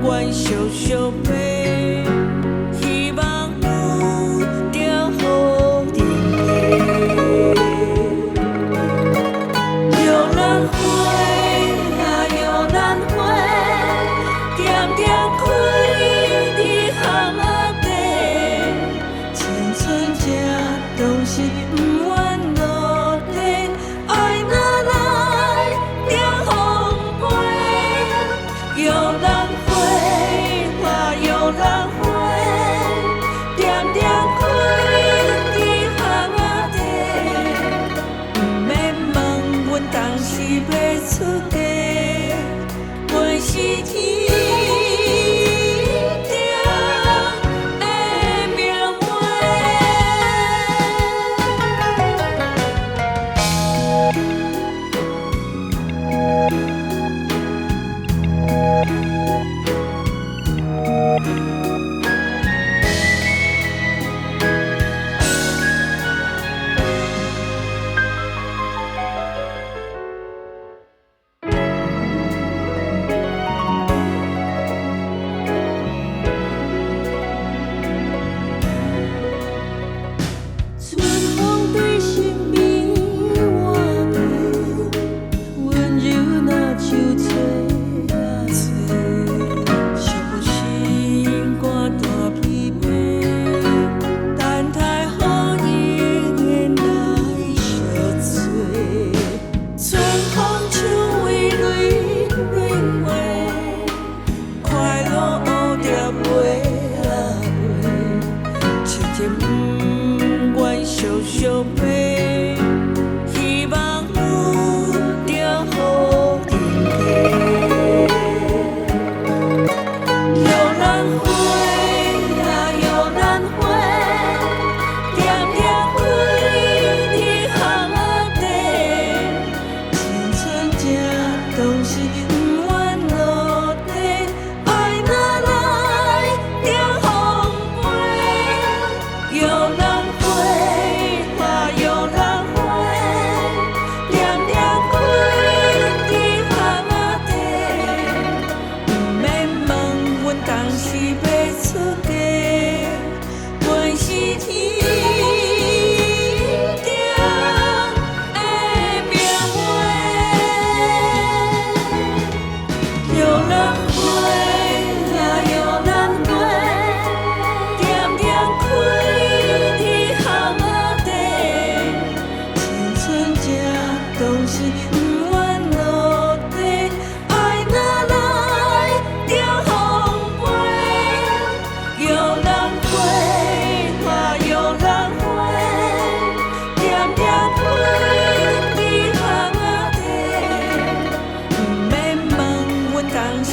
愿烧烧杯，希望有着好日子。摇篮花啊摇篮花，点点开伫巷仔底，青春这拢是不愿落地，爱若来着风飞，摇篮花啊摇篮花，点点开伫巷仔底，不免问阮当时要出家，原是天定的命运。春风对生命换袂，温柔若像吹啊吹，寂寞心肝大疲惫，等待好运的来相催。春风像葳蕤软话，快乐乌蝶飞啊飞，痴情不愿烧烧杯，希望有着好日子。摇篮花啊摇篮花，点点开伫巷仔底，青春这拢是不愿落地，爱若来着风飞，摇篮花啊摇篮花，点点开伫巷仔底，不免问阮当时要出家，原是天定的命运。摇篮花啊摇篮花，点点开伫巷仔底，青春这拢是不愿落地，爱若来着风飞，摇篮花啊摇篮花，点点开伫巷仔底，不免问阮当时